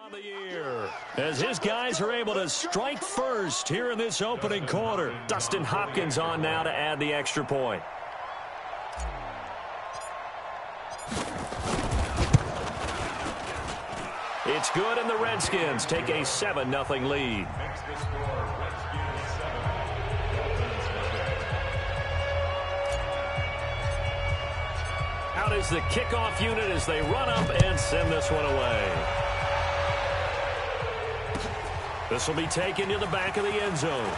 on the year as his guys are able to strike first here in this opening quarter. Dustin Hopkins on now to add the extra point. It's good, and the Redskins take a 7-0 lead. Out is the kickoff unit as they run up and send this one away. This will be taken to the back of the end zone.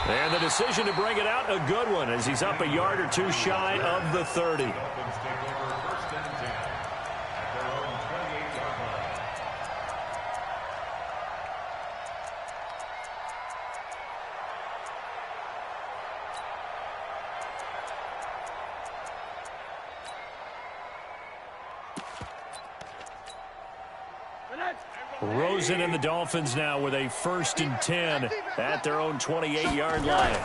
And the decision to bring it out, a good one, as he's up a yard or two shy of the 30. Rosen and the Dolphins now with a 1st and 10 at their own 28-yard line.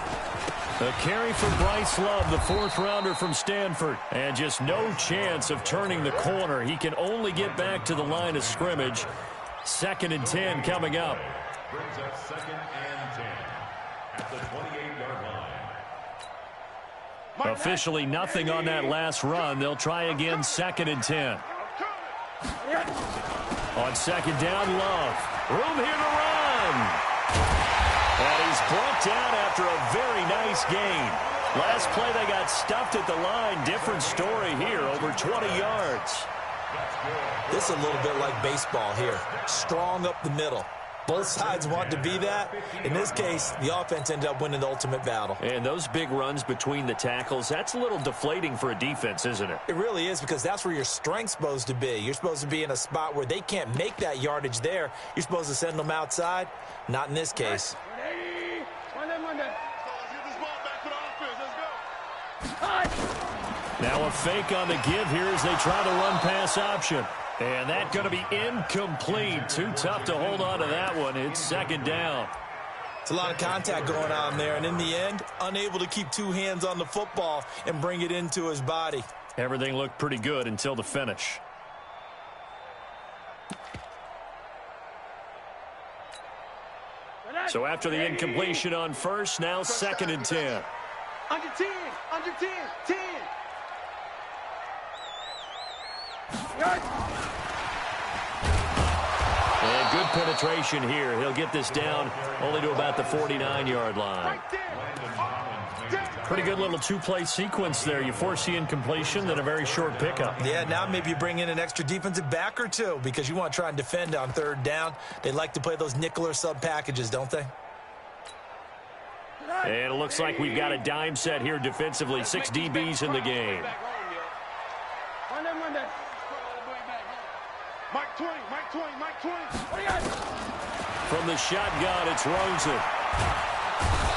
A carry for Bryce Love, the 4th-rounder from Stanford. And just no chance of turning the corner. He can only get back to the line of scrimmage. 2nd and 10 coming up. Brings up 2nd and 10 at the 28-yard line. Officially nothing on that last run. They'll try again 2nd and 10. On 2nd down, Love. Room here to run. And he's brought down after a very nice gain. Last play they got stuffed at the line. Different story here, over 20 yards. This is a little bit like baseball here. Strong up the middle. Both sides want to be that. In this case, the offense ended up winning the ultimate battle. And those big runs between the tackles, that's a little deflating for a defense, isn't it? It really is, because that's where your strength's supposed to be. You're supposed to be in a spot where they can't make that yardage there. You're supposed to send them outside. Not in this case. Now a fake on the give here as they try the run-pass option. And that's going to be incomplete. Too tough to hold on to that one. It's 2nd down. It's a lot of contact going on there, and in the end, unable to keep 2 hands on the football and bring it into his body. Everything looked pretty good until the finish. So after the incompletion on 1st, now 2nd and 10. Under 10, under 10, 10. And good penetration here. He'll get this down only to about the 49-yard line. Pretty good little 2-play sequence there. You force the incompletion, then a very short pickup. Yeah, now maybe you bring in an extra defensive back or two because you want to try and defend on 3rd down. They like to play those nickel or sub packages, don't they? And it looks like we've got a dime set here defensively. 6 DBs in the game. Mike 20, Mike 20, Mike 20. From the shotgun, it's Rosen.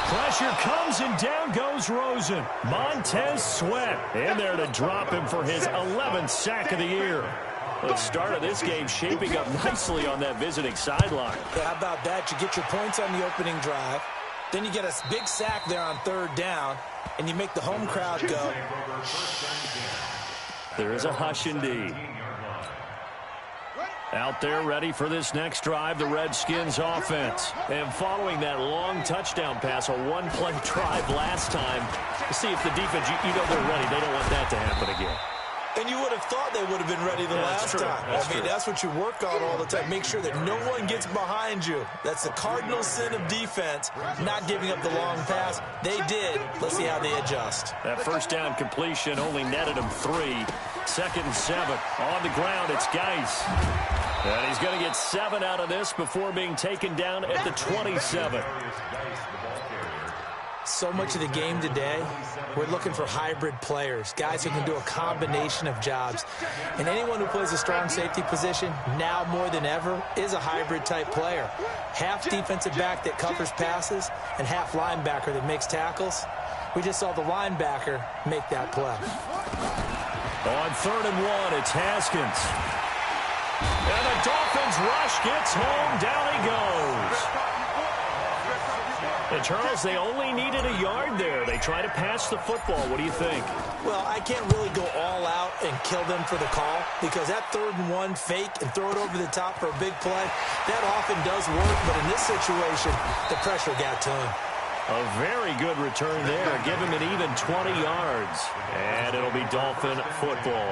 Pressure comes, and down goes Rosen. Montez Sweat in there to drop him for his 11th sack of the year. The start of this game shaping up nicely on that visiting sideline. Yeah, how about that? You get your points on the opening drive. Then you get a big sack there on 3rd down, and you make the home crowd go. There is a hush indeed. Out there ready for this next drive, the Redskins offense. And following that long touchdown pass, a 1-play drive last time, to see if the defense, you know they're ready. They don't want that to happen again. And you would have thought they would have been ready the last time. That's what you work on all the time. Make sure that no one gets behind you. That's the cardinal sin of defense, not giving up the long pass. They did. Let's see how they adjust. That 1st down completion only netted him 3. 2nd and 7. On the ground, it's Geis. And he's going to get 7 out of this before being taken down at the 27. So much of the game today, we're looking for hybrid players, guys who can do a combination of jobs. And anyone who plays a strong safety position, now more than ever, is a hybrid type player. Half defensive back that covers passes and half linebacker that makes tackles. We just saw the linebacker make that play. On 3rd and 1, it's Haskins. And the Dolphins rush gets home. Down he goes. And Charles, they only needed a yard there. They try to pass the football. What do you think? Well, I can't really go all out and kill them for the call because that 3rd and 1 fake and throw it over the top for a big play, that often does work. But in this situation, the pressure got to him. A very good return there. Give him an even 20 yards. And it'll be Dolphin football.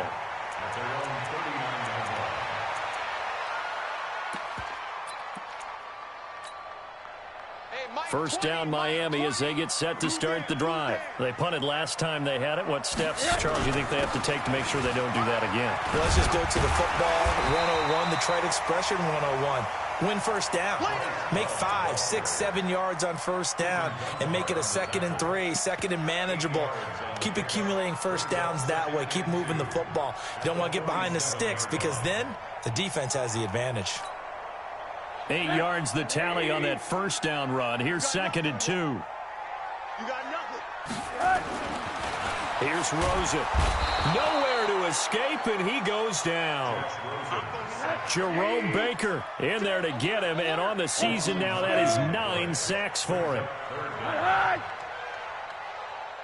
First down Miami as they get set to start the drive. They punted last time they had it. What steps, Charles, do you think they have to take to make sure they don't do that again? Well, let's just go to the football 101, the trade expression 101. Win first down. Make 5, 6, 7 yards on first down and make it a 2nd and 3, 2nd and manageable. Keep accumulating first downs that way. Keep moving the football. You don't want to get behind the sticks because then the defense has the advantage. 8 yards the tally on that first down run. Here's 2nd and 2. You got nothing. Here's Rosen. Nowhere to escape, and he goes down. Jerome Baker in there to get him, and on the season now, that is 9 sacks for him.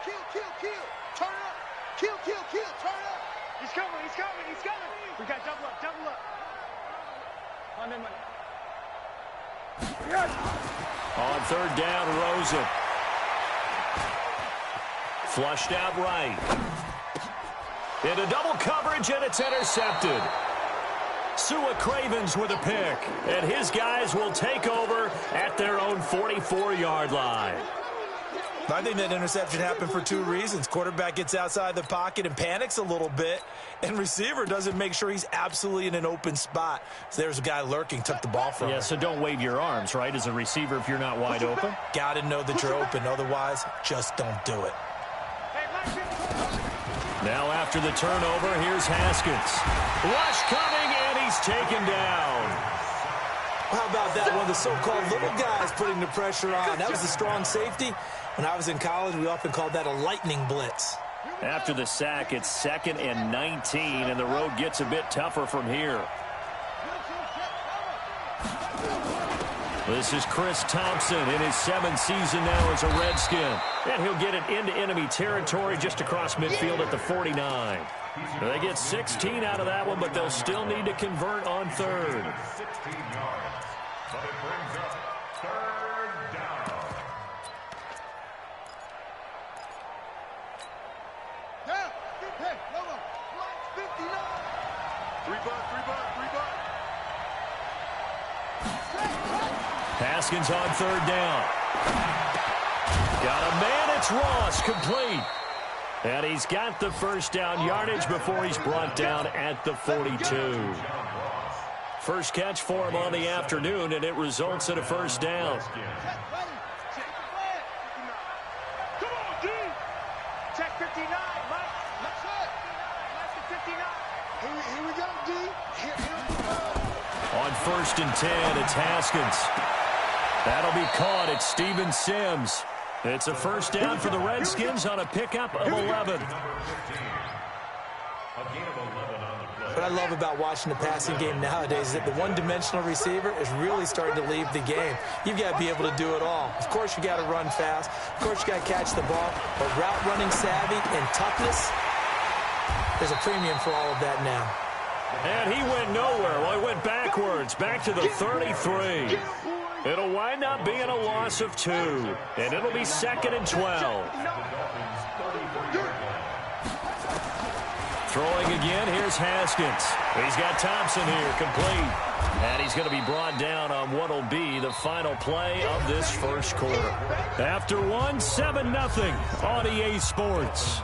Kill, kill, kill. Turn up. Kill, kill, kill. Turn up. He's coming, he's coming, he's coming. We got double up, double up. On them. On 3rd down, Rosen. Flushed out right. Into double coverage, and it's intercepted. Sua Cravens with a pick, and his guys will take over at their own 44-yard line. I think that interception happened for 2 reasons. Quarterback gets outside the pocket and panics a little bit, and receiver doesn't make sure he's absolutely in an open spot. So there's a guy lurking, took the ball from him. Yeah, so don't wave your arms, right, as a receiver if you're not wide open. Got to know that you're open. Otherwise, just don't do it. Now after the turnover, here's Haskins. Rush coming, and he's taken down. How about that one? The so-called little guys putting the pressure on. That was a strong safety. When I was in college, we often called that a lightning blitz. After the sack, it's 2nd and 19, and the road gets a bit tougher from here. This is Chris Thompson in his 7th season now as a Redskin. And he'll get it into enemy territory just across midfield at the 49. They get 16 out of that one, but they'll still need to convert on 3rd. 16 yards. But it brings up 3rd down. Yeah, hey, no more. 59. 3 butt, 3 butt, 3 butt. Haskins on 3rd down. Got a man, it's Ross, complete. And he's got the first down yardage before he's brought down at the 42. First catch for him on the afternoon, and it results in a first down. Come on, D. Check 59, Mike. Let's go. 59. Here we go, D. Here we go. On 1st and 10, it's Haskins. That'll be caught. It's Steven Sims. It's a first down for the Redskins on a pickup of 11. What I love about watching the passing game nowadays is that the one-dimensional receiver is really starting to leave the game. You've got to be able to do it all. Of course, you got to run fast. Of course, you got to catch the ball. But route running savvy and toughness, there's a premium for all of that now. And he went nowhere. Well, he went backwards, back to the 33. It'll wind up being a loss of 2, and it'll be 2nd and 12. Throwing again, here's Haskins. He's got Thompson here, complete. And he's going to be brought down on what will be the final play of this first quarter. After one, 7-0 on EA Sports.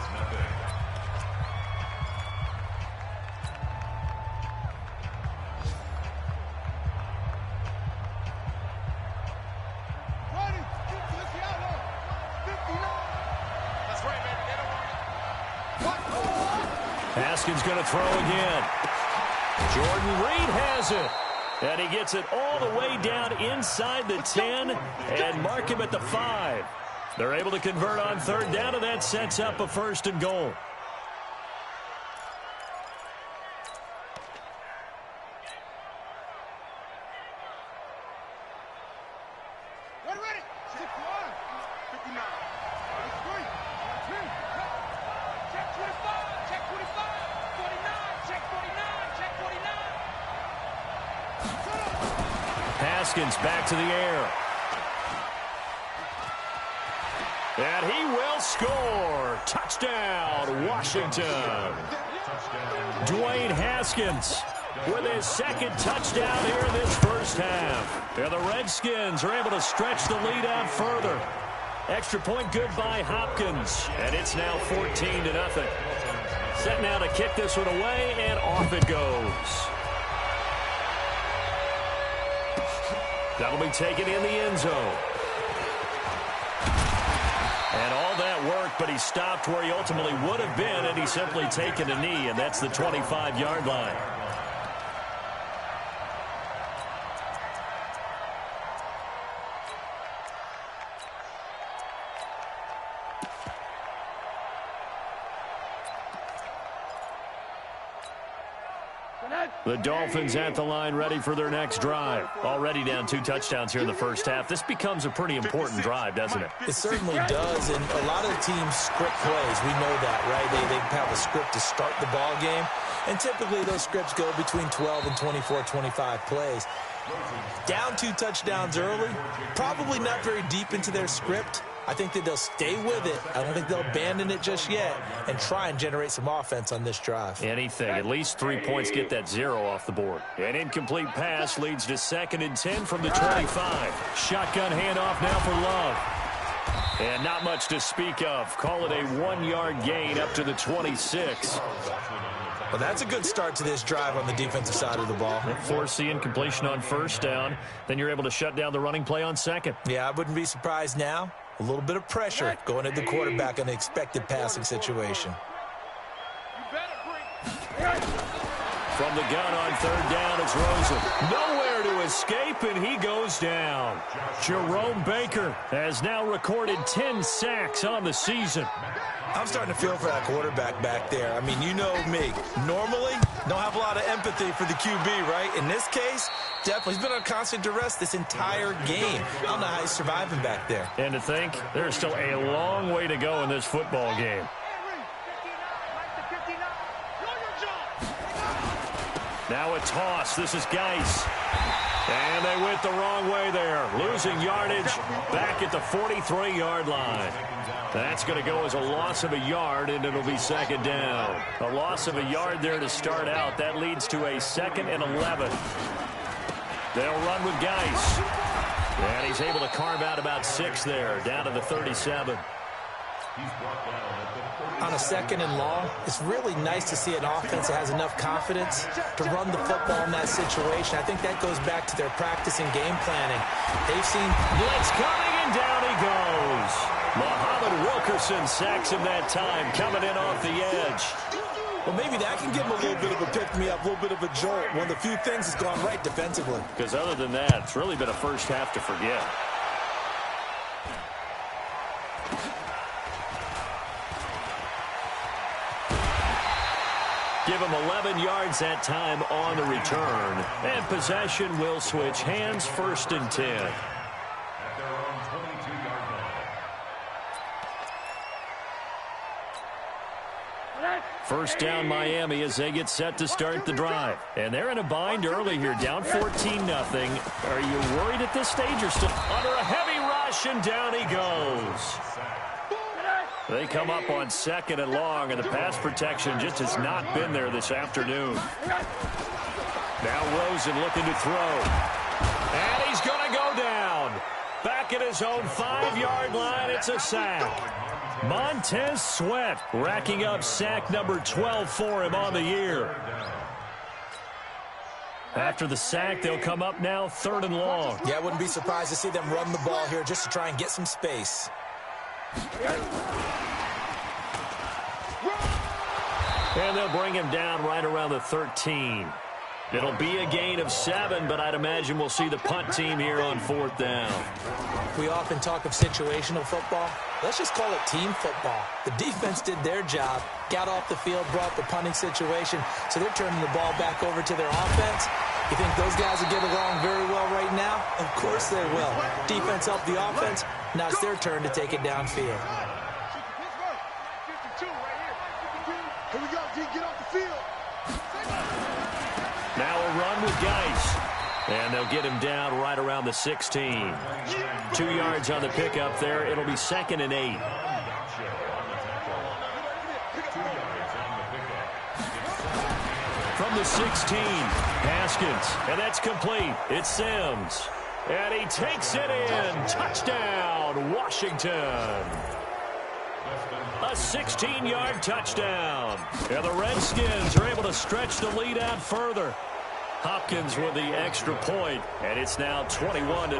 Haskins going to throw again. Jordan Reed has it. And he gets it all the way down inside the 10 and mark him at the 5. They're able to convert on 3rd down, and that sets up a 1st and goal. Ready. 6-1. Haskins back to the air. And he will score. Touchdown, Washington. Dwayne Haskins with his second touchdown here in this first half. And the Redskins are able to stretch the lead out further. Extra point good by Hopkins. And it's now 14-0. Set now to kick this one away, and off it goes. That'll be taken in the end zone. And all that work, but he stopped where he ultimately would have been, and he's simply taken a knee, and that's the 25-yard line. The Dolphins at the line, ready for their next drive. Already down 2 touchdowns here in the first half. This becomes a pretty important drive, doesn't it? It certainly does, and a lot of the teams script plays. We know that, right? They have a script to start the ball game, and typically those scripts go between 12 and 24, 25 plays. Down 2 touchdowns early, probably not very deep into their script. I think that they'll stay with it. I don't think they'll abandon it just yet and try and generate some offense on this drive. Anything. At least 3 points get that 0 off the board. An incomplete pass leads to 2nd and 10 from the 25. Shotgun handoff now for Love. And not much to speak of. Call it a 1-yard gain up to the 26. Well, that's a good start to this drive on the defensive side of the ball. Force the incompletion on first down. Then you're able to shut down the running play on second. Yeah, I wouldn't be surprised now. A little bit of pressure going at the quarterback in the expected passing situation. From the gun on 3rd down, it's Rosen. Nowhere to escape, and he goes down. Jerome Baker has now recorded 10 sacks on the season. I'm starting to feel for that quarterback back there. I mean, you know me. Normally, don't have a lot of empathy for the QB, right? In this case, definitely. He's been on constant duress this entire game. I don't know how he's surviving back there. And to think, there's still a long way to go in this football game. Now a toss. This is Geis. And they went the wrong way there. Losing yardage back at the 43-yard line. That's going to go as a loss of a yard, and it'll be 2nd down. A loss of a yard there to start out. That leads to a 2nd and 11. They'll run with Geis. And he's able to carve out about 6 there, down to the 37. On a 2nd and long, it's really nice to see an offense that has enough confidence to run the football in that situation. I think that goes back to their practice and game planning. They've seen blitz coming, and down he goes. Muhammad Wilkerson sacks him that time, coming in off the edge. Well, maybe that can give him a little bit of a pick-me-up, a little bit of a jolt. One of the few things that's gone right defensively. Because other than that, it's really been a first half to forget. Give him 11 yards that time on the return. And possession will switch hands, 1st and 10. First down Miami as they get set to start the drive. And they're in a bind early here, down 14-0. Are you worried at this stage or still under a heavy rush, and down he goes? They come up on 2nd and long, and the pass protection just has not been there this afternoon. Now Rosen looking to throw. And he's going to go down. Back at his own 5-yard line, it's a sack. Montez Sweat racking up sack number 12 for him on the year. After the sack, they'll come up now 3rd and long. Yeah, I wouldn't be surprised to see them run the ball here just to try and get some space. And they'll bring him down right around the 13. It'll be a gain of 7, but I'd imagine we'll see the punt team here on 4th down. We often talk of situational football. Let's just call it team football. The defense did their job, got off the field, brought the punting situation, so they're turning the ball back over to their offense. You think those guys will get along very well right now? Of course they will. Defense helped the offense. Now it's their turn to take it downfield. Here we go, D. Get off the field. Now a run with Geis. And they'll get him down right around the 16. 2 yards on the pickup there. It'll be 2nd and 8. From the 16, Haskins. And that's complete. It's Sims. And he takes it in. Touchdown, Washington. A 16-yard touchdown. And the Redskins are able to stretch the lead out further. Hopkins with the extra point, and it's now 21-0.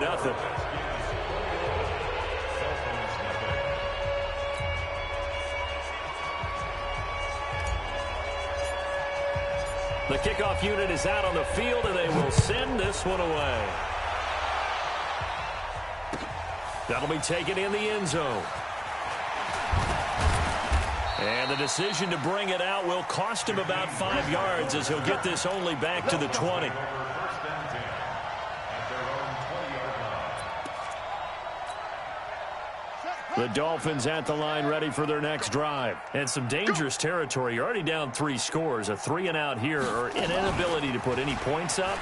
The kickoff unit is out on the field, and they will send this one away. That'll be taken in the end zone. And the decision to bring it out will cost him about 5 yards as he'll get this only back to the 20. The Dolphins at the line ready for their next drive. And some dangerous territory. You're already down 3 scores. A 3-and-out here or an inability to put any points up.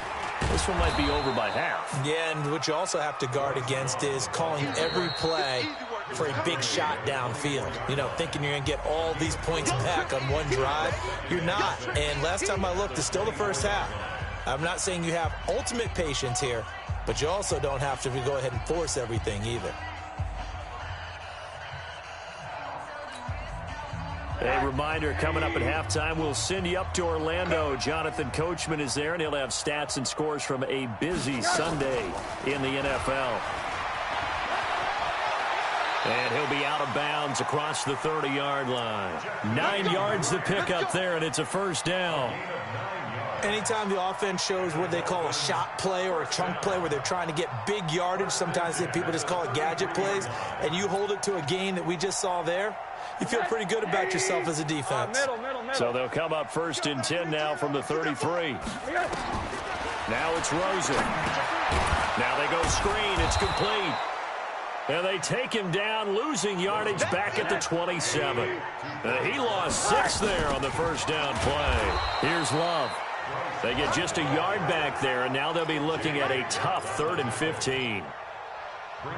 This one might be over by half. Yeah, and what you also have to guard against is calling every play for a big shot downfield. You know, thinking you're going to get all these points back on one drive. You're not. And last time I looked, it's still the first half. I'm not saying you have ultimate patience here, but you also don't have to go ahead and force everything either. A reminder, coming up at halftime, we'll send you up to Orlando. Jonathan Coachman is there, and he'll have stats and scores from a busy Sunday in the NFL. And he'll be out of bounds across the 30-yard line. 9 yards to pick up there, and it's a first down. Anytime the offense shows what they call a shot play or a chunk play where they're trying to get big yardage, sometimes people just call it gadget plays, and you hold it to a gain that we just saw there, you feel pretty good about yourself as a defense. So they'll come up 1st and 10 now from the 33. Now it's Rosen. Now they go screen. It's complete. And they take him down, losing yardage back at the 27. He lost 6 there on the first down play. Here's Love. They get just a yard back there, and now they'll be looking at a tough 3rd and 15.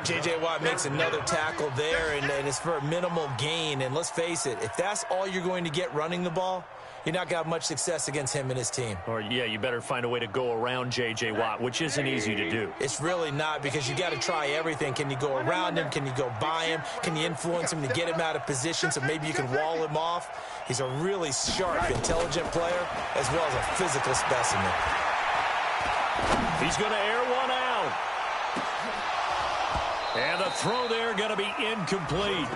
J.J. Watt makes another tackle there, and it's for a minimal gain. And let's face it, if that's all you're going to get running the ball, you're not going to have much success against him and his team. Or, yeah, you better find a way to go around J.J. Watt, which isn't easy to do. It's really not, because you got to try everything. Can you go around him? Can you go by him? Can you influence him to get him out of position so maybe you can wall him off? He's a really sharp, intelligent player, as well as a physical specimen. He's going to air one out. And the throw there going to be incomplete.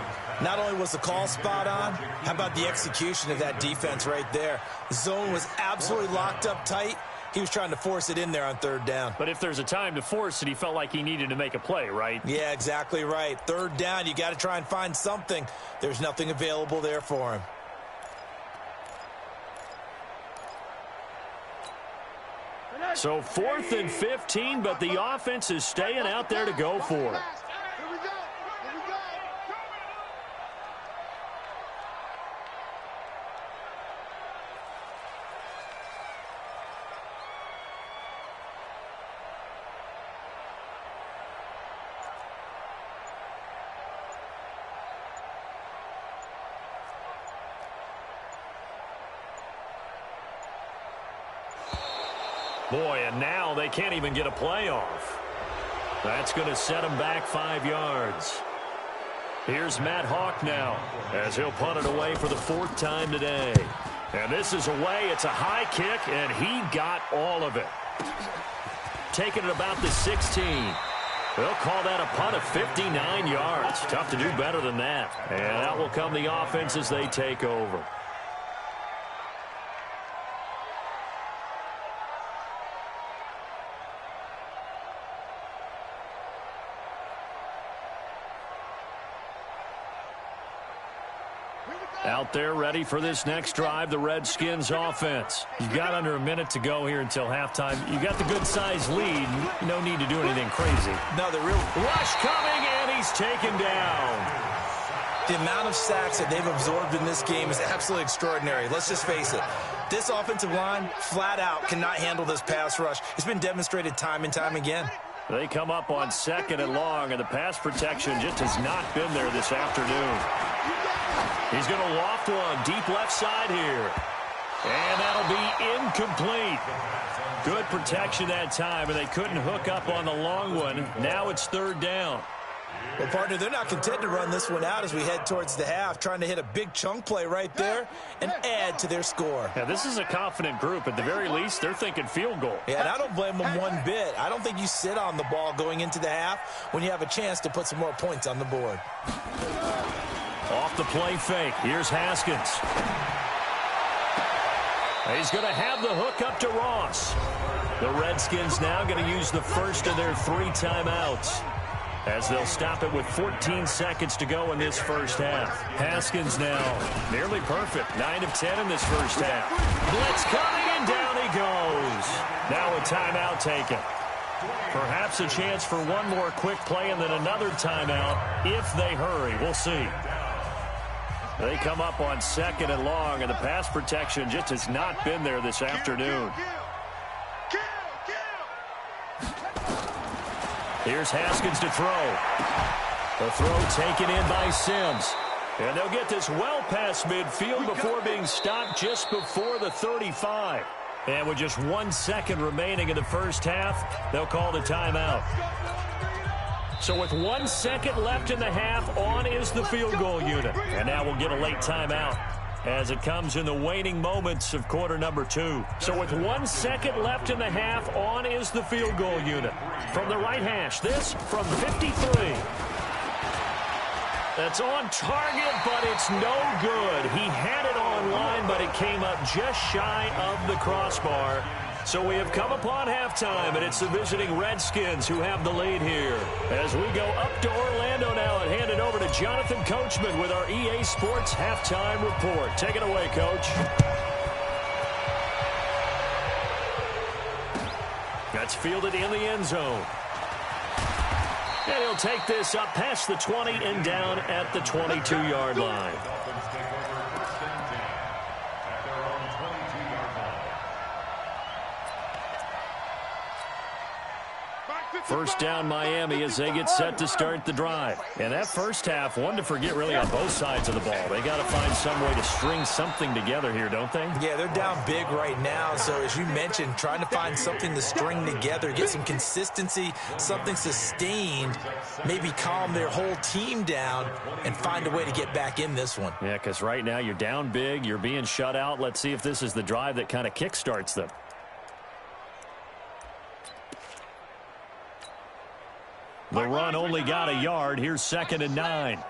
Not only was the call spot on, how about the execution of that defense right there? The zone was absolutely locked up tight. He was trying to force it in there on 3rd down. But if there's a time to force it, he felt like he needed to make a play, right? Yeah, exactly right. 3rd down, you got to try and find something. There's nothing available there for him. So 4th and 15, but the offense is staying out there to go for it. Boy, and now they can't even get a play off. That's going to set them back 5 yards. Here's Matt Hawk now as he'll punt it away for the 4th time today. And this is away. It's a high kick, and he got all of it. Taking it about the 16. They'll call that a punt of 59 yards. Tough to do better than that. And out will come the offense as they take over. Out there ready for this next drive, the Redskins offense. You've got under a minute to go here until halftime. You got the good-sized lead. No need to do anything crazy. No, the real rush coming, and he's taken down. The amount of sacks that they've absorbed in this game is absolutely extraordinary. Let's just face it. This offensive line, flat out, cannot handle this pass rush. It's been demonstrated time and time again. They come up on 2nd and long, and the pass protection just has not been there this afternoon. He's going to loft one deep left side here. And that'll be incomplete. Good protection that time, and they couldn't hook up on the long one. Now it's 3rd down. Well, partner, they're not content to run this one out as we head towards the half, trying to hit a big chunk play right there and add to their score. Yeah, this is a confident group. At the very least, they're thinking field goal. Yeah, and I don't blame them one bit. I don't think you sit on the ball going into the half when you have a chance to put some more points on the board. Off the play fake. Here's Haskins. He's going to have the hook up to Ross. The Redskins now going to use the first of their 3 timeouts, as they'll stop it with 14 seconds to go in this first half. Haskins now nearly perfect. 9 of 10 in this first half. Blitz coming, and down he goes. Now a timeout taken. Perhaps a chance for one more quick play and then another timeout if they hurry. We'll see. They come up on 2nd and long, and the pass protection just has not been there this afternoon. Here's Haskins to throw. The throw taken in by Sims. And they'll get this well past midfield before being stopped just before the 35. And with just 1 second remaining in the first half, they'll call the timeout. So with 1 second left in the half, on is the field goal unit. And now we'll get a late timeout as it comes in the waning moments of quarter number 2. So with 1 second left in the half, on is the field goal unit. From the right hash, this from 53. That's on target, but it's no good. He had it on line, but it came up just shy of the crossbar. So we have come upon halftime, and it's the visiting Redskins who have the lead here. As we go up to Orlando now and hand it over to Jonathan Coachman with our EA Sports Halftime Report. Take it away, Coach. That's fielded in the end zone. And he'll take this up past the 20 and down at the 22-yard line. First down Miami as they get set to start the drive. And that first half, one to forget really on both sides of the ball. They got to find some way to string something together here, don't they? Yeah, they're down big right now. So as you mentioned, trying to find something to string together, get some consistency, something sustained, maybe calm their whole team down and find a way to get back in this one. Yeah, because right now you're down big, you're being shut out. Let's see if this is the drive that kind of kickstarts them. The run only got a yard. Here's 2nd and 9.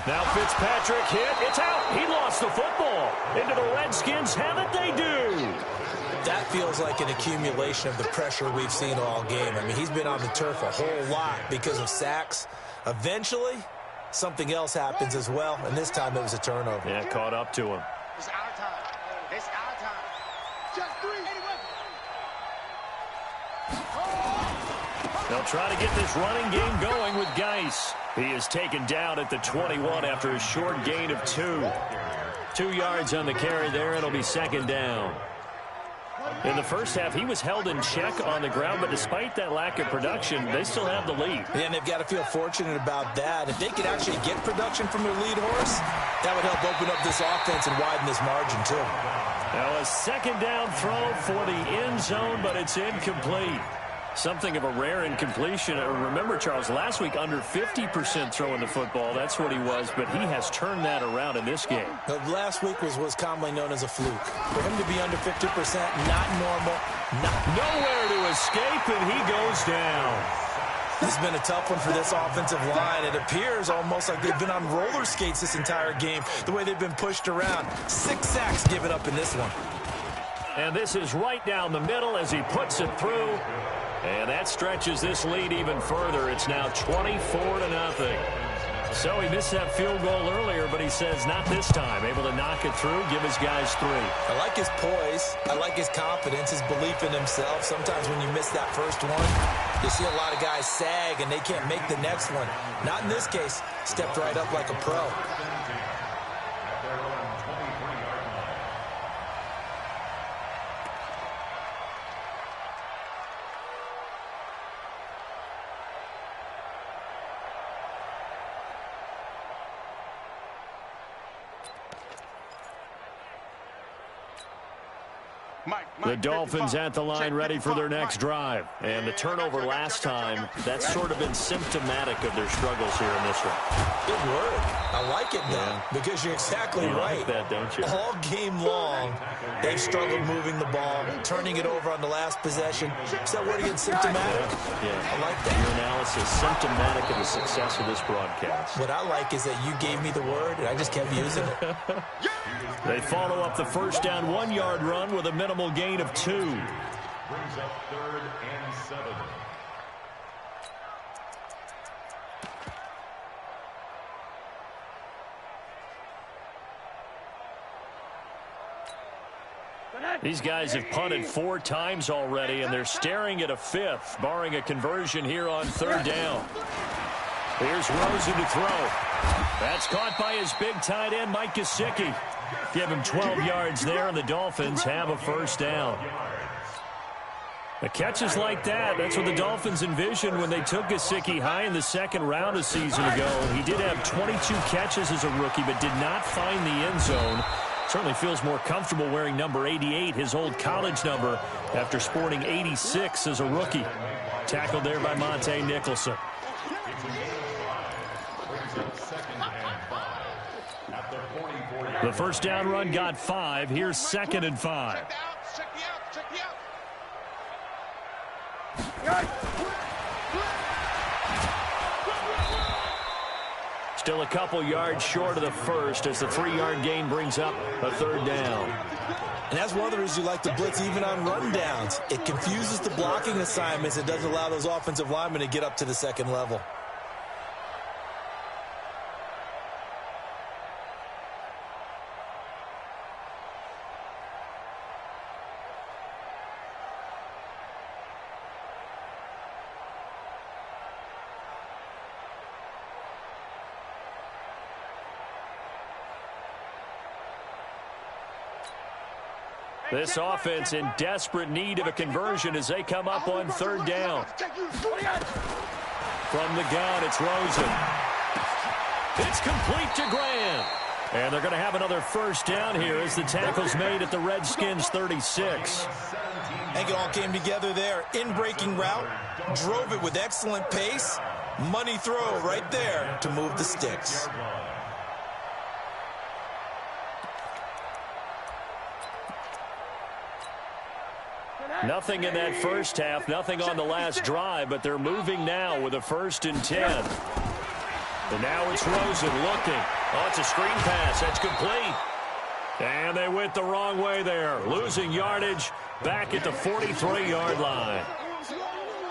Now Fitzpatrick hit. It's out. He lost the football. Into the Redskins have it. They do. That feels like an accumulation of the pressure we've seen all game. I mean, he's been on the turf a whole lot because of sacks. Eventually, something else happens as well, and this time it was a turnover. Yeah, caught up to him. It's our time. It's our time. Just 3. They'll try to get this running game going with Geis. He is taken down at the 21 after a short gain of 2. 2 yards on the carry there. It'll be 2nd down. In the first half, he was held in check on the ground, but despite that lack of production, they still have the lead. Yeah, and they've got to feel fortunate about that. If they could actually get production from their lead horse, that would help open up this offense and widen this margin, too. Now a 2nd down throw for the end zone, but it's incomplete. Something of a rare incompletion. Remember, Charles, last week under 50% throwing the football. That's what he was, but he has turned that around in this game. Last week was commonly known as a fluke. For him to be under 50%, not normal. Nowhere to escape, and he goes down. This has been a tough one for this offensive line. It appears almost like they've been on roller skates this entire game, the way they've been pushed around. 6 sacks given up in this one. And this is right down the middle as he puts it through. And that stretches this lead even further. It's now 24-0. So he missed that field goal earlier, but he says not this time. Able to knock it through, give his guys 3. I like his poise. I like his confidence, his belief in himself. Sometimes when you miss that first one, You see a lot of guys sag and they can't make the next one. Not in this case. Stepped right up like a pro. The Dolphins at the line ready for their next drive. And the turnover last time, that's sort of been symptomatic of their struggles here in this one. Good word. I like it now because you're exactly right. You like that, don't you? All game long, they've struggled moving the ball, turning it over on the last possession. Is that word again, symptomatic? Yeah. I like that. Your analysis, symptomatic of the success of this broadcast. What I like is that you gave me the word, and I just kept using it. They follow up the first down 1-yard run with a minimal gain of 2. Brings up 3rd and 7. These guys have punted 4 times already, and they're staring at a 5th, barring a conversion here on 3rd down. Here's Rosen to throw. That's caught by his big tight end, Mike Gesicki. Give him 12 yards there, and the Dolphins have a first down. The catches like that, that's what the Dolphins envisioned when they took Gesicki high in the 2nd round a season ago. He did have 22 catches as a rookie, but did not find the end zone. Certainly feels more comfortable wearing number 88, his old college number, after sporting 86 as a rookie. Tackled there by Monte Nicholson. The first down run got 5. Here's 2nd and 5. Still a couple yards short of the first as the 3-yard gain brings up a 3rd down. And that's one of the reasons you like to blitz even on rundowns. It confuses the blocking assignments. It doesn't allow those offensive linemen to get up to the 2nd level. This offense in desperate need of a conversion as they come up on 3rd down. From the gun, it's Rosen. It's complete to Graham. And they're going to have another first down here as the tackle's made at the Redskins 36. I think it all came together there. In-breaking route, drove it with excellent pace. Money throw right there to move the sticks. Nothing in that first half, nothing on the last drive, but they're moving now with a 1st and 10. And now it's Rosen looking. Oh, it's a screen pass. That's complete. And they went the wrong way there. Losing yardage back at the 43-yard line.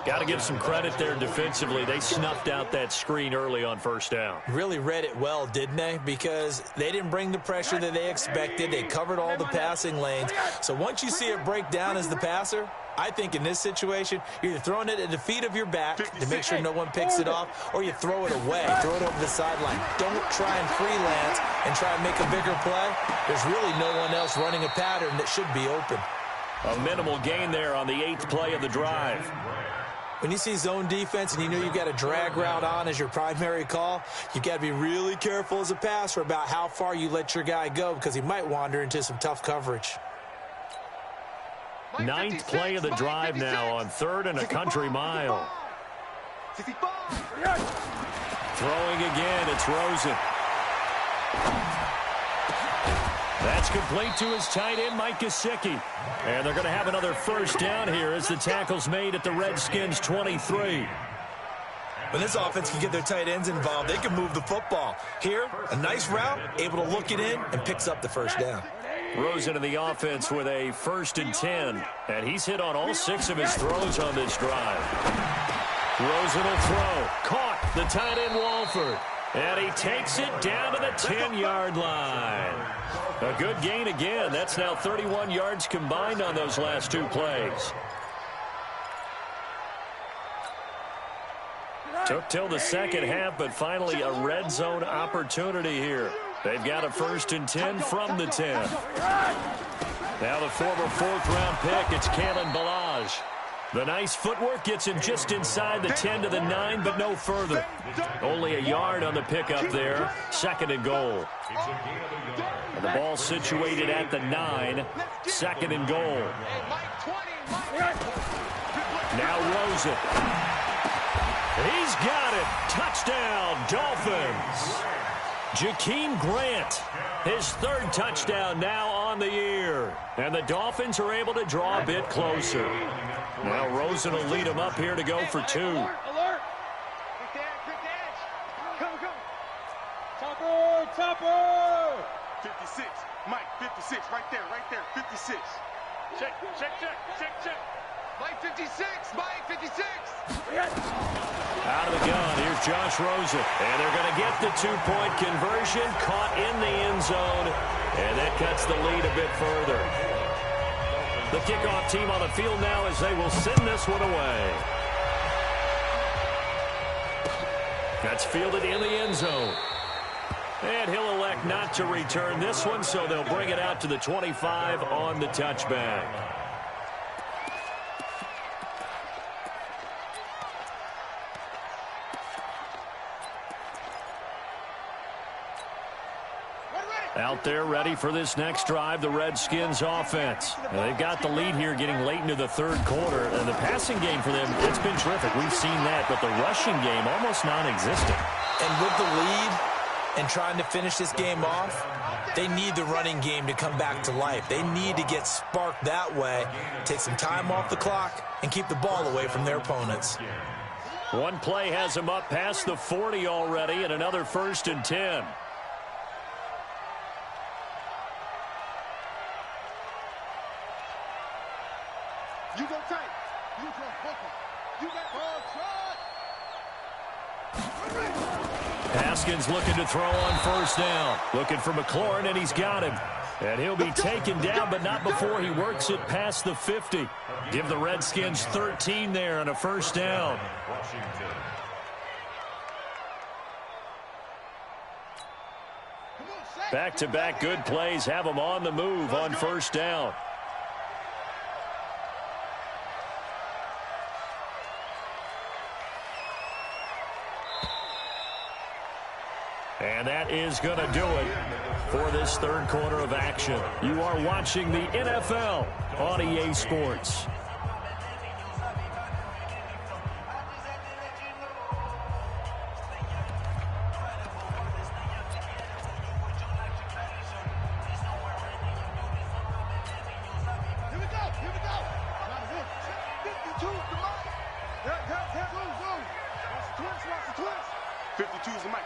Got to give some credit there defensively. They snuffed out that screen early on 1st down. Really read it well, didn't they? Because they didn't bring the pressure that they expected. They covered all the passing lanes. So once you see it break down as the passer, I think in this situation, you're either throwing it at the feet of your back to make sure no one picks it off, or you throw it away, throw it over the sideline. Don't try and freelance and try and make a bigger play. There's really no one else running a pattern that should be open. A minimal gain there on the 8th play of the drive. When you see zone defense and you know you've got a drag route on as your primary call, you've got to be really careful as a passer about how far you let your guy go because he might wander into some tough coverage. 9th play of the drive now on 3rd and a country mile. Throwing again, it's Rosen. That's complete to his tight end, Mike Gesicki. And they're going to have another first down here as the tackle's made at the Redskins 23. When this offense can get their tight ends involved, they can move the football. Here, a nice route, able to look it in, and picks up the first down. Rosen in the offense with a 1st and 10. And he's hit on all 6 of his throws on this drive. Rosen will throw. Caught the tight end, Walford. And he takes it down to the 10-yard line. A good gain again. That's now 31 yards combined on those last 2 plays. Took till the second half, but finally a red zone opportunity here. They've got a 1st and 10 from the 10. Now the former 4th-round pick, it's Kalen Ballage. The nice footwork gets him just inside the 10 to the 9, but no further. Only a yard on the pickup there. 2nd and goal. And the ball situated at the 9. 2nd and goal. Now Rosen. He's got it. Touchdown, Dolphins. Jakeem Grant, his 3rd touchdown now on the year. And the Dolphins are able to draw a bit closer. Now Rosen will lead him up here to go for 2. Alert! Quick edge! Come. Topper! 56. Mike, 56. Right there. 56. Check. Mike, 56. Mike, 56. Out of the gun, here's Josh Rosen. And they're going to get the 2-point conversion, caught in the end zone. And that cuts the lead a bit further. The kickoff team on the field now as they will send this one away. That's fielded in the end zone. And he'll elect not to return this one, so they'll bring it out to the 25 on the touchback. Out there ready for this next drive, the Redskins offense. Now, they've got the lead here getting late into the 3rd quarter. And the passing game for them, it's been terrific. We've seen that, but the rushing game almost non-existent. And with the lead and trying to finish this game off, they need the running game to come back to life. They need to get sparked that way, take some time off the clock, and keep the ball away from their opponents. One play has them up past the 40 already, and another 1st and 10. You go tight. You go focus. You got ball shot. Haskins looking to throw on 1st down. Looking for McLaurin, and he's got him. And he'll be taken down, but not before he works it past the 50. Give the Redskins 13 there on a 1st down. Back-to-back good plays have them on the move on 1st down. And that is going to do it for this 3rd quarter of action. You are watching the NFL on EA Sports. Here we go. 52 is the mic. Watch the twins. 52 is the mic.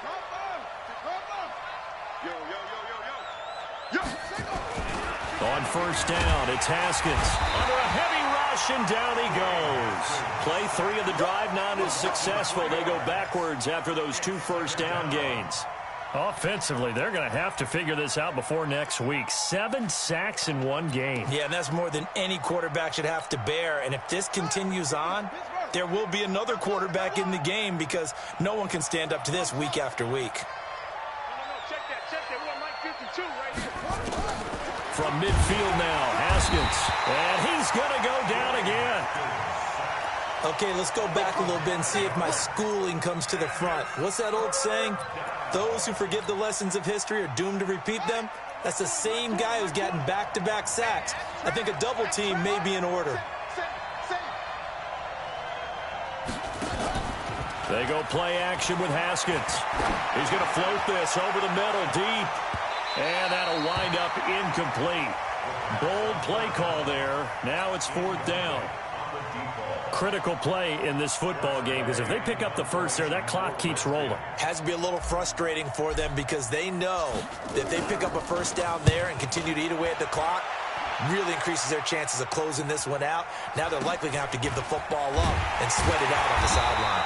On 1st down, it's Haskins. Under a heavy rush, and down he goes. Play 3 of the drive not as successful. They go backwards after those 2 1st down gains. Offensively, they're going to have to figure this out before next week. 7 sacks in 1 game. Yeah, and that's more than any quarterback should have to bear. And if this continues on, there will be another quarterback in the game because no one can stand up to this week after week. Check that. We got Mike 52 right here. From midfield now, Haskins. And he's going to go down again. Okay, let's go back a little bit and see if my schooling comes to the front. What's that old saying? Those who forget the lessons of history are doomed to repeat them. That's the same guy who's gotten back-to-back sacks. I think a double team may be in order. They go play action with Haskins. He's going to float this over the middle deep. And that'll wind up incomplete. Bold play call there. Now it's 4th down. Critical play in this football game because if they pick up the 1st there, that clock keeps rolling. Has to be a little frustrating for them because they know that if they pick up a 1st down there and continue to eat away at the clock, really increases their chances of closing this one out. Now they're likely going to have to give the football up and sweat it out on the sideline.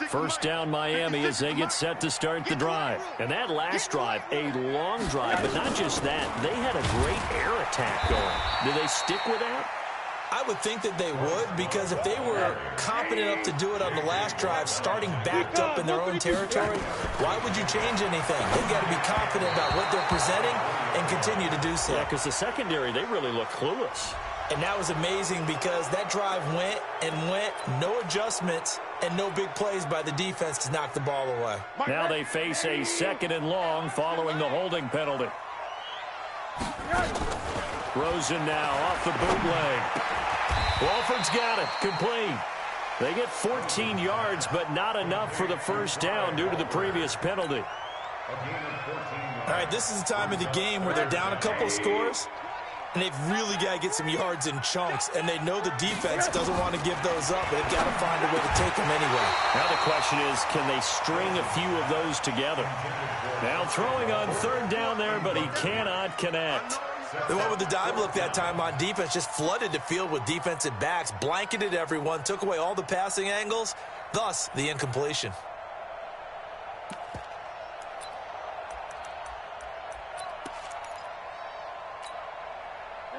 First down Miami as they get set to start the drive. And that last drive, a long drive, but not just that. They had a great air attack going. Do they stick with that? I would think that they would, because if they were confident enough to do it on the last drive, starting backed up in their own territory, why would you change anything? They've got to be confident about what they're presenting and continue to do so. Yeah, because the secondary, they really look clueless. And that was amazing because that drive went and went, no adjustments, and no big plays by the defense to knock the ball away. Now they face a 2nd and long following the holding penalty. Rosen now off the bootleg. Walford's got it, complete. They get 14 yards, but not enough for the first down due to the previous penalty. All right, this is the time of the game where they're down a couple of scores, and they've really got to get some yards in chunks, and they know the defense doesn't want to give those up, but they've got to find a way to take them anyway. Now the question is, can they string a few of those together? Now throwing on 3rd down there, but he cannot connect. They went with the dime look that time on defense, just flooded the field with defensive backs, blanketed everyone, took away all the passing angles, thus the incompletion.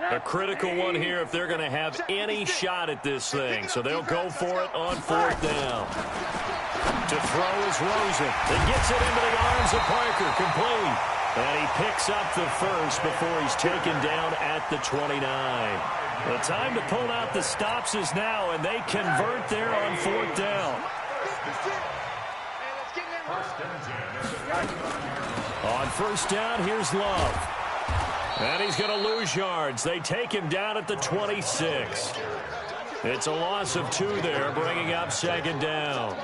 A critical one here if they're going to have any shot at this thing. So they'll go for it on 4th down. To throw is Rosen. It gets it into the arms of Parker, complete. And he picks up the first before he's taken down at the 29. The time to pull out the stops is now, and they convert there on 4th down. On 1st down, here's Love. And he's going to lose yards. They take him down at the 26. It's a loss of 2 there, bringing up 2nd down.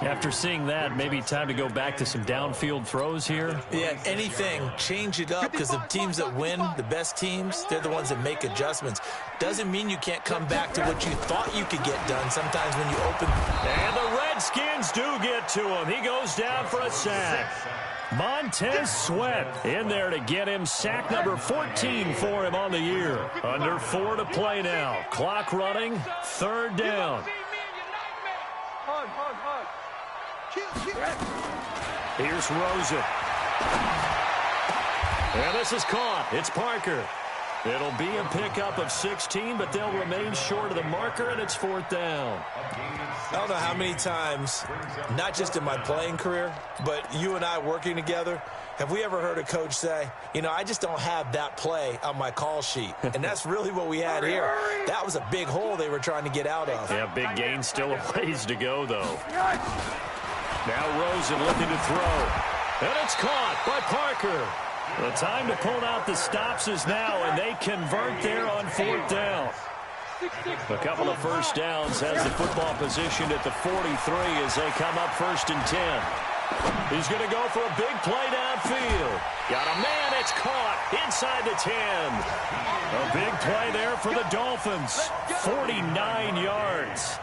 After seeing that, maybe time to go back to some downfield throws here. Yeah, anything. Change it up, because the teams that win, the best teams, they're the ones that make adjustments. Doesn't mean you can't come back to what you thought you could get done sometimes when you open. And the Redskins do get to him. He goes down for a sack. Montez Sweat in there to get him sack number 14 for him on the year. Under 4 to play now. Clock running, 3rd down. Here's Rosen. And this is caught. It's Parker. It'll be a pickup of 16, but they'll remain short of the marker, and it's 4th down. I don't know how many times, not just in my playing career, but you and I working together, have we ever heard a coach say, you know, I just don't have that play on my call sheet. And that's really what we had here. That was a big hole they were trying to get out of. Yeah, big gain, still a ways to go, though. Now Rosen looking to throw. And it's caught by Parker. The time to pull out the stops is now, and they convert there on 4th down. A couple of first downs has the football positioned at the 43 as they come up 1st and 10. He's going to go for a big play downfield. Got a man, it's caught inside the 10. A big play there for the Dolphins. 49 yards.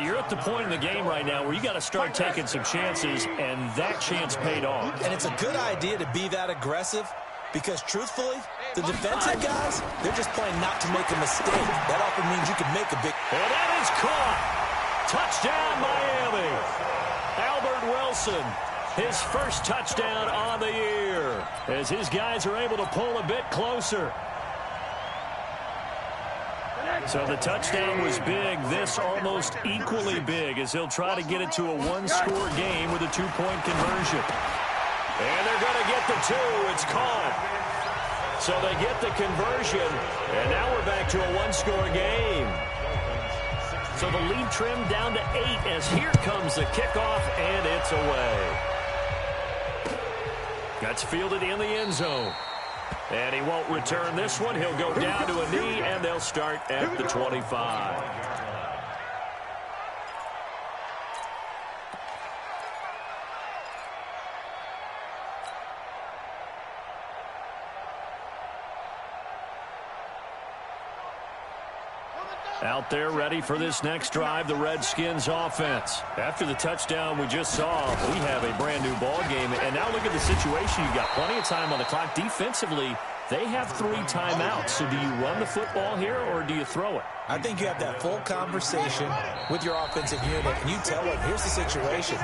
You're at the point in the game right now where you got to start taking some chances, and that chance paid off. And it's a good idea to be that aggressive because, truthfully, the defensive guys, they're just playing not to make a mistake. That often means you can make a big... And that is caught. Touchdown, Miami. Albert Wilson, his first touchdown on the year, as his guys are able to pull a bit closer. So the touchdown was big. This almost equally big as he'll try to get it to a 1-score game with a 2-point conversion. And they're going to get the 2. It's caught. So they get the conversion, and now we're back to a 1-score game. So the lead trimmed down to 8 as here comes the kickoff, and it's away. That's fielded in the end zone. And he won't return this one. He'll go down to a knee, and they'll start at the 25. Out there ready for this next drive, the Redskins offense. After the touchdown we just saw, we have a brand new ball game. And now look at the situation. You've got plenty of time on the clock. Defensively, they have 3 timeouts. So do you run the football here or do you throw it? I think you have that full conversation with your offensive unit, and you tell them, here's the situation.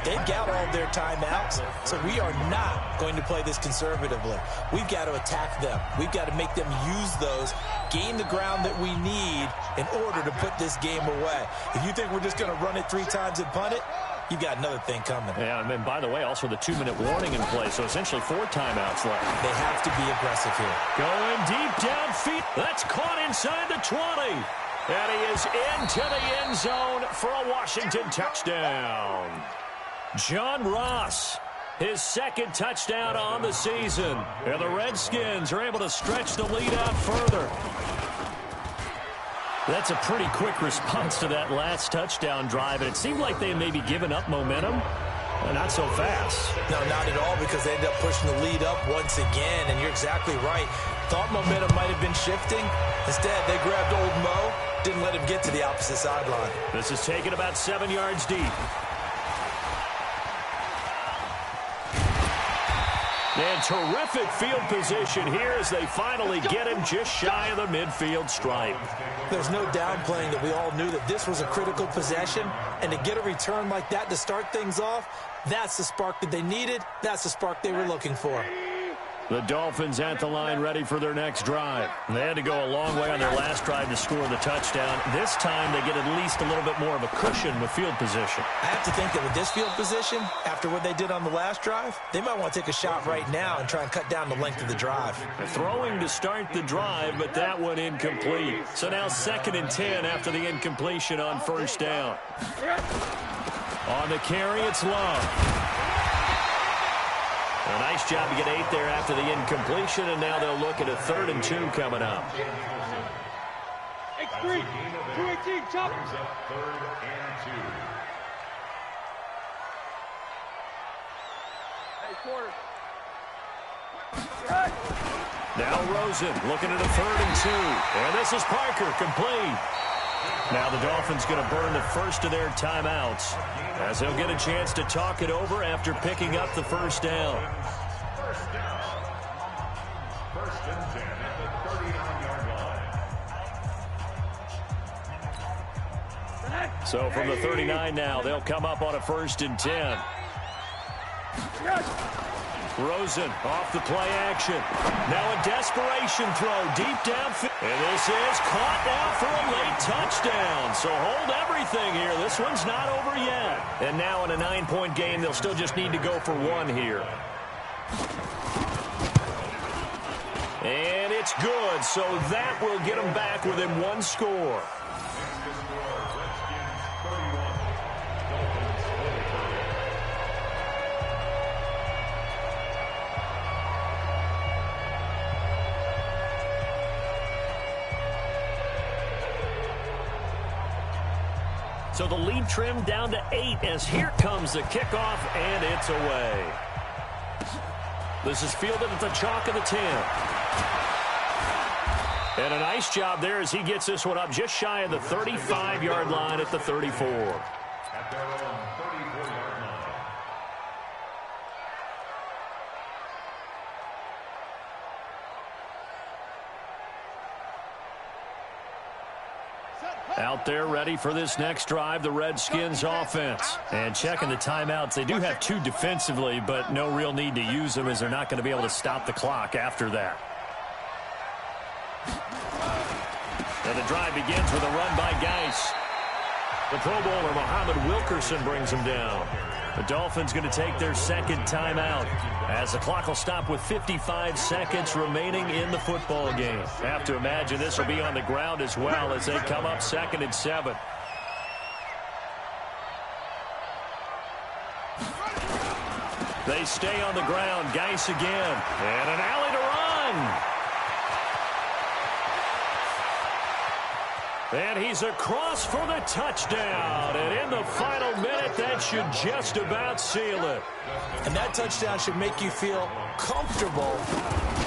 They've got all their timeouts, so we are not going to play this conservatively. We've got to attack them. We've got to make them use those, gain the ground that we need in order to put this game away. If you think we're just going to run it 3 times and punt it, you got another thing coming. Yeah, and then, by the way, also the 2-minute warning in play, so essentially 4 timeouts left. They have to be aggressive here. Going deep downfield. That's caught inside the 20. And he is into the end zone for a Washington touchdown. John Ross, his 2nd touchdown on the season. And the Redskins are able to stretch the lead out further. That's a pretty quick response to that last touchdown drive, and it seemed like they may be giving up momentum. Not so fast. No, not at all, because they ended up pushing the lead up once again, and you're exactly right. Thought momentum might have been shifting. Instead, they grabbed old Mo, didn't let him get to the opposite sideline. This is taken about 7 yards deep. And terrific field position here as they finally get him just shy of the midfield stripe. There's no downplaying that we all knew that this was a critical possession, and to get a return like that to start things off, that's the spark that they needed. That's the spark they were looking for. The Dolphins at the line ready for their next drive. They had to go a long way on their last drive to score the touchdown. This time they get at least a little bit more of a cushion with field position. I have to think that with this field position, after what they did on the last drive, they might want to take a shot right now and try and cut down the length of the drive. Throwing to start the drive, but that one incomplete. So now 2nd and 10 after the incompletion on 1st down. On the carry, it's Love. A nice job to get 8 there after the incompletion, and now they'll look at a 3rd and 2 coming up. X3, 218, choppers. 3rd and 2. Hey, quarter. Now Rosen looking at a 3rd and 2. And this is Parker, complete. Now the Dolphins going to burn the first of their timeouts as they'll get a chance to talk it over after picking up the 1st down. 1st and 10 at the 39-yard line. So from the 39 now, they'll come up on a 1st and 10. Rosen off the play action. Now a desperation throw deep downfield. And this is caught now for a late touchdown. So hold everything here. This one's not over yet. And now in a 9-point game, they'll still just need to go for 1 here. And it's good. So that will get them back within 1 score. So the lead trimmed down to 8 as here comes the kickoff, and it's away. This is fielded at the chalk of the 10. And a nice job there as he gets this one up just shy of the 35-yard line at the 34. At their own 34-yard line. Out there ready for this next drive, the Redskins offense. And checking the timeouts, they do have 2 defensively, but no real need to use them as they're not going to be able to stop the clock after that. And the drive begins with a run by Geis. The Pro Bowler, Muhammad Wilkerson, brings him down. The Dolphins going to take their 2nd timeout as the clock will stop with 55 seconds remaining in the football game. Have to imagine this will be on the ground as well as they come up 2nd and 7. They stay on the ground. Geis again. And an alley to run. And he's across for the touchdown. And in the final minute, that should just about seal it. And that touchdown should make you feel comfortable.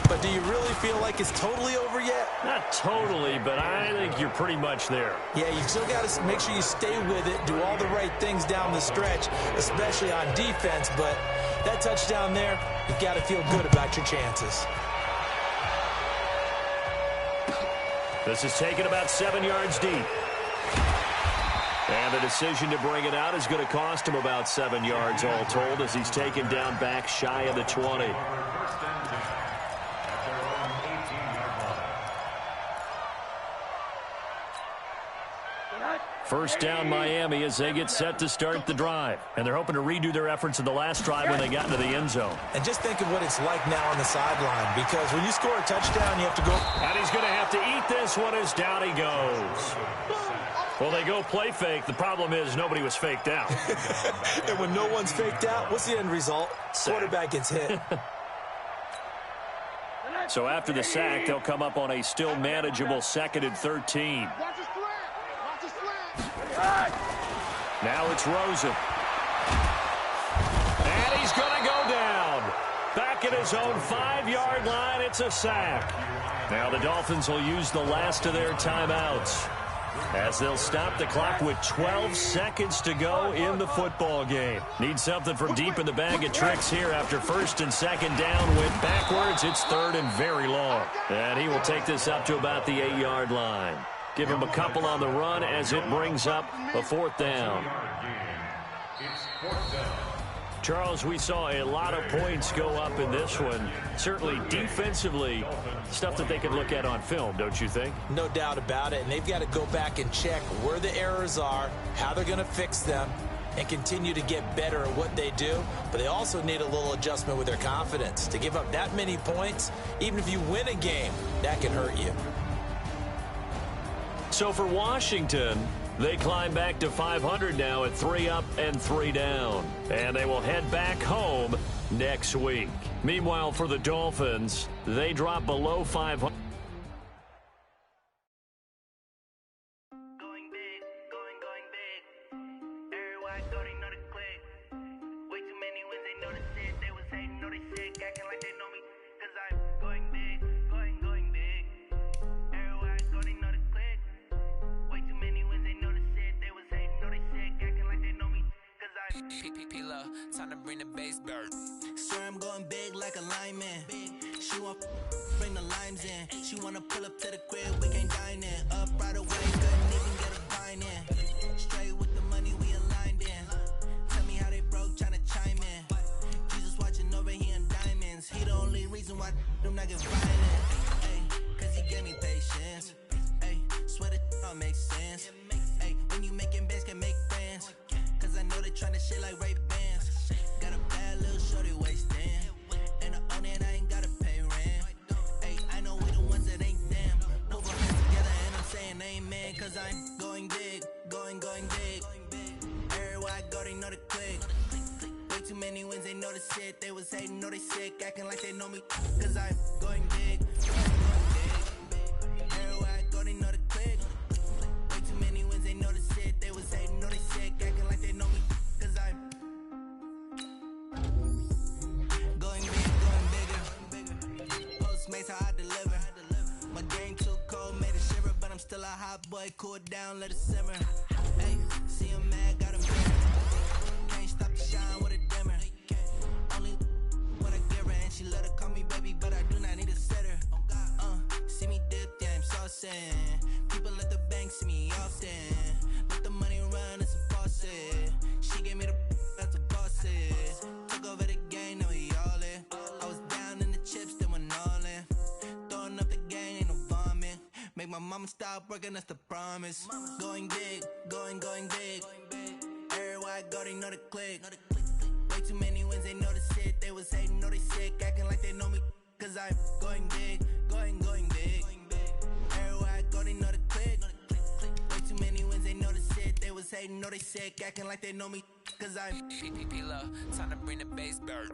But do you really feel like it's totally over yet? Not totally, but I think you're pretty much there. Yeah, you still got to make sure you stay with it, do all the right things down the stretch, especially on defense. But that touchdown there, you've got to feel good about your chances. This is taken about 7 yards deep. And the decision to bring it out is going to cost him about 7 yards all told as he's taken down back shy of the 20. First down Miami as they get set to start the drive. And they're hoping to redo their efforts in the last drive when they got into the end zone. And just think of what it's like now on the sideline, because when you score a touchdown, you have to go. And he's going to have to eat this one as down he goes. Well, they go play fake. The problem is nobody was faked out. And when no one's faked out, what's the end result? Quarterback gets hit. So after the sack, they'll come up on a still manageable 2nd and 13. Now it's Rosen. And he's going to go down. Back at his own 5-yard line, it's a sack. Now the Dolphins will use the last of their timeouts as they'll stop the clock with 12 seconds to go in the football game. Need something from deep in the bag of tricks here after 1st and 2nd down. Went backwards. It's 3rd and very long. And he will take this up to about the 8-yard line. Give him a couple on the run as it brings up a 4th down. Charles, we saw a lot of points go up in this one. Certainly defensively, stuff that they could look at on film, don't you think? No doubt about it. And they've got to go back and check where the errors are, how they're going to fix them, and continue to get better at what they do. But they also need a little adjustment with their confidence. To give up that many points, even if you win a game, that can hurt you. So for Washington, they climb back to 500 now at 3 up and 3 down. And they will head back home next week. Meanwhile, for the Dolphins, they drop below 500. Time to bring the base bird. Swear I'm going big like a lineman. She want bring the limes in. She wanna pull up to the crib, we can't dine in. Up right away, couldn't even get a vine in. Straight with the money we aligned in. Tell me how they broke, tryna chime in. Jesus watching over here in diamonds. He the only reason why them not get violent. Ay, cause he gave me patience. Ay, swear that all makes sense. Ay, when you making bands can make friends. Cause I know they tryna shit like Ray Bans. Got a bad little shorty wasting. And I own it, I ain't gotta pay rent. Ay, I know we the ones that ain't them. Put our hands together and I'm saying amen. Cause I'm going big, going big. Everywhere I go, they know the click. Way too many wins, they know the shit. They was hating, know they sick, acting like they know me. Cause I'm going big, going big. Everywhere I go, they know the click. Way too many wins, they know the shit. They was hating, know they sick, acting like they know me. Cause I'm going big, going bigger. Postmates how I deliver. My game too cold, made a shiver, but I'm still a hot boy. Cool it down, let it simmer. Hey, see him mad, got him bitter. Can't stop the shine with a dimmer. Only when I give her, and she let her call me baby, but I do not need a sitter. See me dip, yeah, I'm saucing. People at the bank see me often. Let the money run, it's a faucet. She gave me the that's a faucet. Took over the game, now we all in. I was down in the chips, then went all in. Throwing up the game, ain't no vomit. Make my mama stop working, that's the promise. Going big, going big. Everywhere I go, they know the click. Way too many wins, they know the shit. They was hating, know they sick, acting like they know me. Cause I'm going big, going big. Everywhere I go, they know the click. Way too many wins, they know the shit. They was hating, know they sick, acting like they know me. Cause I'm love, time to bring the base bird.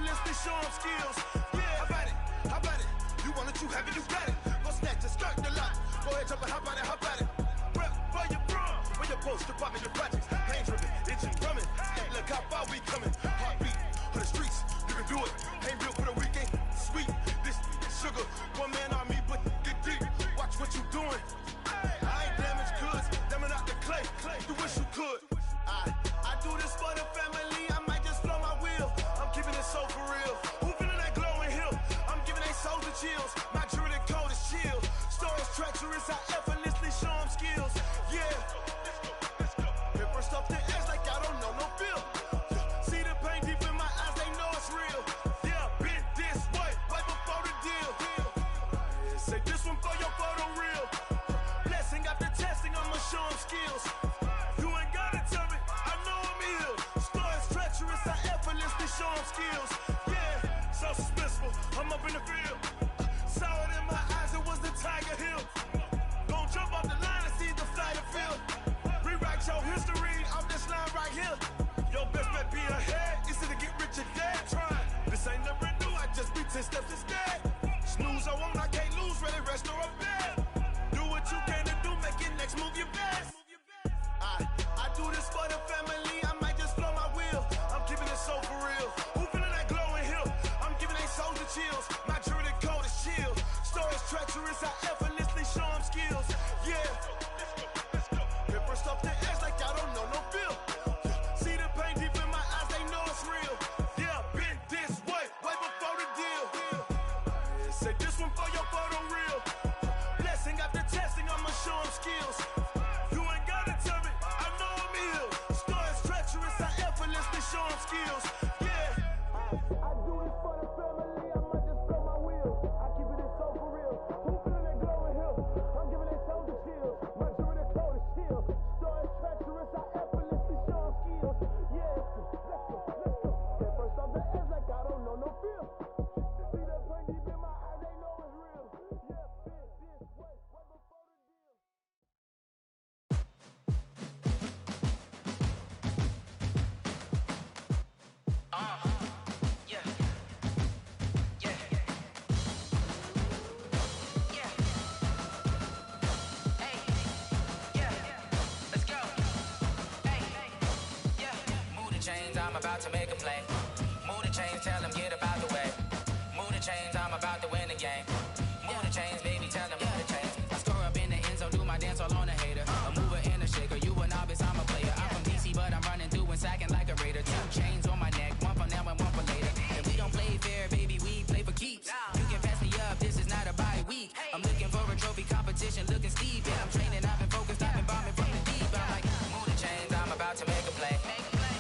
effortlessly show them skills. Yeah, how about it? How about it? You want it, you have it, you got it. Go snatch it, skirt the lot. Go ahead, jump it, how about it? How about it? Rep for your bro, for your post, department, your projects. Ain't driven, itching, drumming. Hey, look how far we coming. Heartbeat for the streets, you can do it. Ain't real for the weekend. Sweet, this sugar. One man army, but get deep. Watch what you doing. I ain't damaged goods, damn it out the clay. You wish you could. I do this for the family. I might just blow my wheel. I'm keeping it so for real. Who feeling that glowing hill? I'm giving they souls the chills. My jewelry code is chill. Stories treacherous, I effortlessly show them skills. Yeah. Paper stuff the edge like I don't know no feel. See the pain deep in my eyes, they know it's real. Yeah, been this way, right before the deal. Say this one for your photo real. Blessing after testing, I'ma show them skills. You ain't gotta tell me, I know I'm ill. Stories treacherous, I effortlessly show them skills. Yeah, so suspenseful, I'm up in the field. Saw it in my eyes, it was the Tiger Hill. Gon' jump off the line and see the flight of field. Rewrite your history off this line right here. Your best bet be ahead, it's to get rich or dead. Trying, this ain't never new, I just be 10 steps instead. Snooze, I won't, I can't lose, ready, rest or a bed. Do what you can to do, make your next move your best. I do this for the family, I might just blow my wheel. I'm keeping it so for real. Who feeling that glowing hill? I'm giving they souls the chills. My jewelry code is chill. Stories treacherous, I effortlessly show them skills. Yeah. Paper stuff the edge like I don't know no feel. See the pain deep in my eyes, they know it's real. Yeah, been this way, way before the deal. Say this one for your photo real. Blessing after testing, I'ma show them skills. You ain't gotta tell me, I know I'm ill. Stories treacherous, I effortlessly show them skills. Yeah. I do this for the family, I might just blow my wheel. I keep it so for real. Who feeling that glowing hill? I'm giving it so the chills. My jewelry code is chill. Stories treacherous, I effortlessly show them skills. Yeah. Let's go. Get first off the edge like I don't know no feel. See the pain deep in my eyes, they know it's real. Yeah, been this way, way before the deal. I'm about to make a play. Move the chains, tell them get about the way. Move the chains, I'm about to win the game. Move the chains, baby, tell them move the chains. I score up in the end zone, do my dance all on a hater. A mover and a shaker, you a novice, I'm a player. I'm from DC, but I'm running through and sacking like a raider. 2 chains on my neck, one for now and one for later. And we don't play fair, baby, we play for keeps. You can pass me up, this is not a bye week. I'm looking for a trophy competition, looking steep. Yeah, I'm training, I've been focused, I've been bombing from the deep. I'm like, move the chains, I'm about to make a play.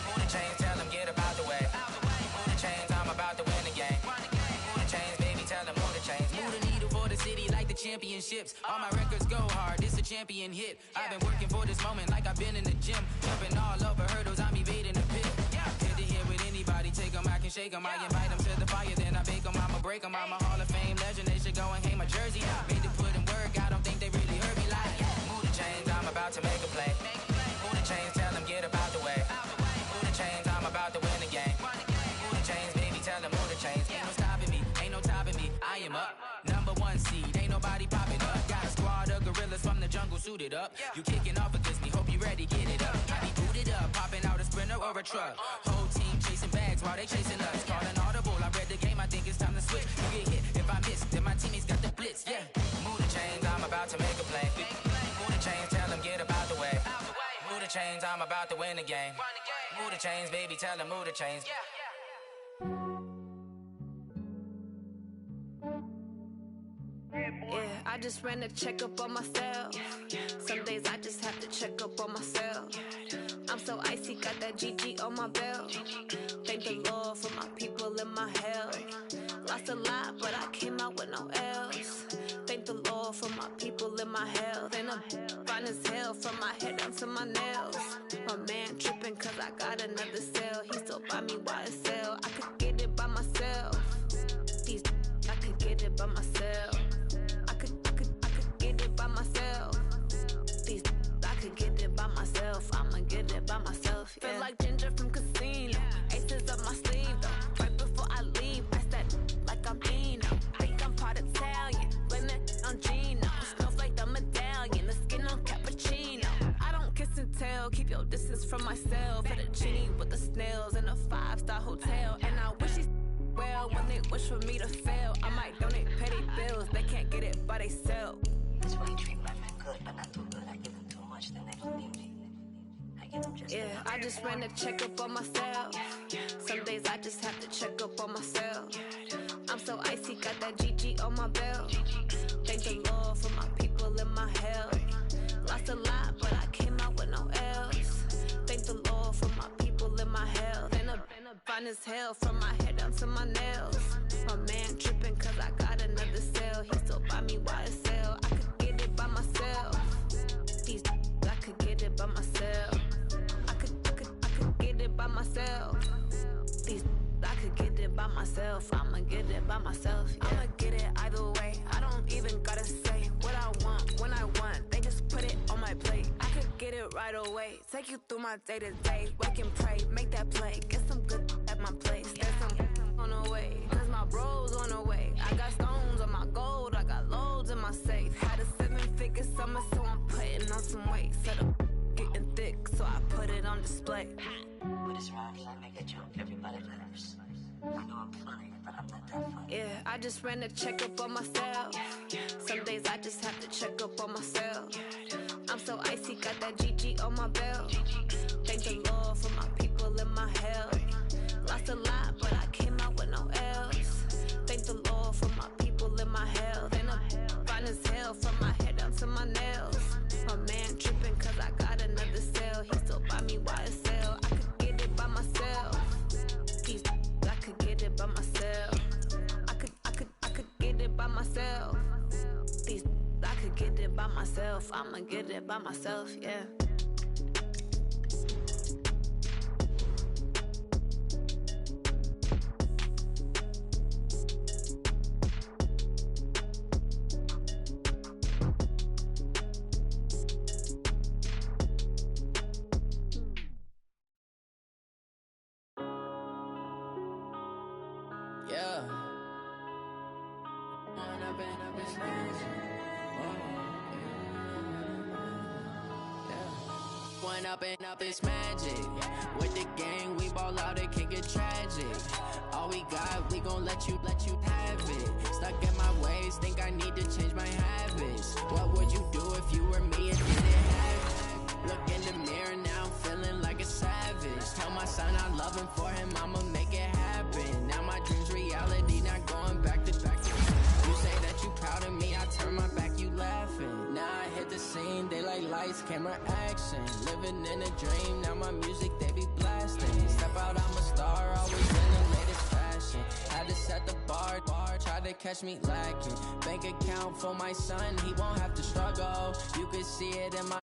Move the chains, tell them get about the way. Move the chains, I'm about to win the game. Move the chains, baby, tell them move the chains. Move the needle for the city like the championships. All my records go hard, this a champion hit. I've been working for this moment like I've been in the gym. Jumping all over hurdles, I'm evading the pit. Hit to hit with anybody, take them, I can shake them. I invite them to the fire, then I bake them, I'ma break them. I'm a Hall of Fame legend, they should go and hang my jersey. Made to put in work, I don't think they really heard me like. Move the chains, I'm about to make a play. Move the chains, tell them get about the way. Move the chains, I'm about to win the game. Move the chains, baby, tell them move the chains. Ain't no stopping me, ain't no topping me. I am up, #1 seed, ain't nobody popping up. Got a squad of gorillas from the jungle suited up. You kicking off against me, hope you ready, get it up. I be booted up, popping out a Sprinter or a truck. Whole team chasing bags while they chasing us. Calling audible, I read the game, I think it's time to switch. You get hit, if I miss, then my teammates got the blitz, yeah. Move the chains, I'm about to make a play. Move the chains, tell them get about the way. Move the chains, I'm about to win the game. Move the chains, baby, tell them move the chains. Yeah, I just ran a checkup on myself. Some days I just have to check up on myself. I'm so icy, got that GG on my belt. Thank the Lord for my people and my health. Lost a lot, but I came out with no L's. Thank the Lord for my people and my health. And I'm fine as hell from my head down to my nails. My man tripping cause I got another cell. He still buy me YSL. I could get it by myself. I could get it by myself. I could get it by myself. I could get it by myself. I'ma get it by myself. Yeah. Feel like Ginger from Casino. Aces up my sleeve though. Right before I leave. from myself. For the genie with the snails in a 5-star hotel. And I wish these well when they wish for me to fail. I might donate petty bills, they can't get it by themselves. That's why you treat women good, but not too good. I give them too much, then they don't need me. I give them just enough. I just ran a checkup on myself. Some days I just have to check up on myself. I'm so icy, got that GG on my belt. Thank the Lord for my people in my health. Lost a lot, but I came out with no L's. Thank the Lord for my people in my health. And a fine as hell from my head down to my nails. My man tripping cause I got another cell. He still buy me YSL. I could get it by myself. I could get it by myself. I could get it by myself. I could get it by myself. I'ma get it by myself. Yeah. I'ma get it either way. I don't even gotta say what I want when I want. They just put it on my plate. I could get it right away. Take you through my day to day. Wake and pray, make that play. Get some good at my place. There's some on the way. Cause my bros on the way. I got stones on my gold. I got loads in my safe. Had a 7-figure summer, so I'm putting on some weight. Set up getting thick, so I put it on display. With this rhymes, I make a joke. Everybody laughs. I know I'm funny, but I'm not that funny. Yeah, I just ran a checkup on myself. Some days I just have to check up on myself. I'm so icy, got that GG on my belt. Thank the Lord for my people in my health. Lost a lot, but I came out with no L's. Thank the Lord for my people in my health. And I'm fine as hell from my head down to my nails. My man tripping cause I got another cell. He still buy me YSL. I could get it by myself. I could get it by myself. I could get it by myself. I could get it by myself. I'ma get it by myself, yeah. Up this magic. With the gang, we ball out, it can get tragic. All we got, we gon' let you have it. Stuck in my ways, think I need to change my habits. What would you do if you were me and didn't have it? Look in the mirror now, I'm feeling like a savage. Tell my son I love him, for him I'ma make it happen. Now my dream's reality, not going back to back. You say that you proud of me, I turn my back, you laughing. Now I hit the scene, they like lights, camera, action. Living in a dream, now my music, they be blasting. Step out, I'm a star, always in the latest fashion. Had to set the bar, try to catch me lacking. Bank account for my son, he won't have to struggle. You could see it in my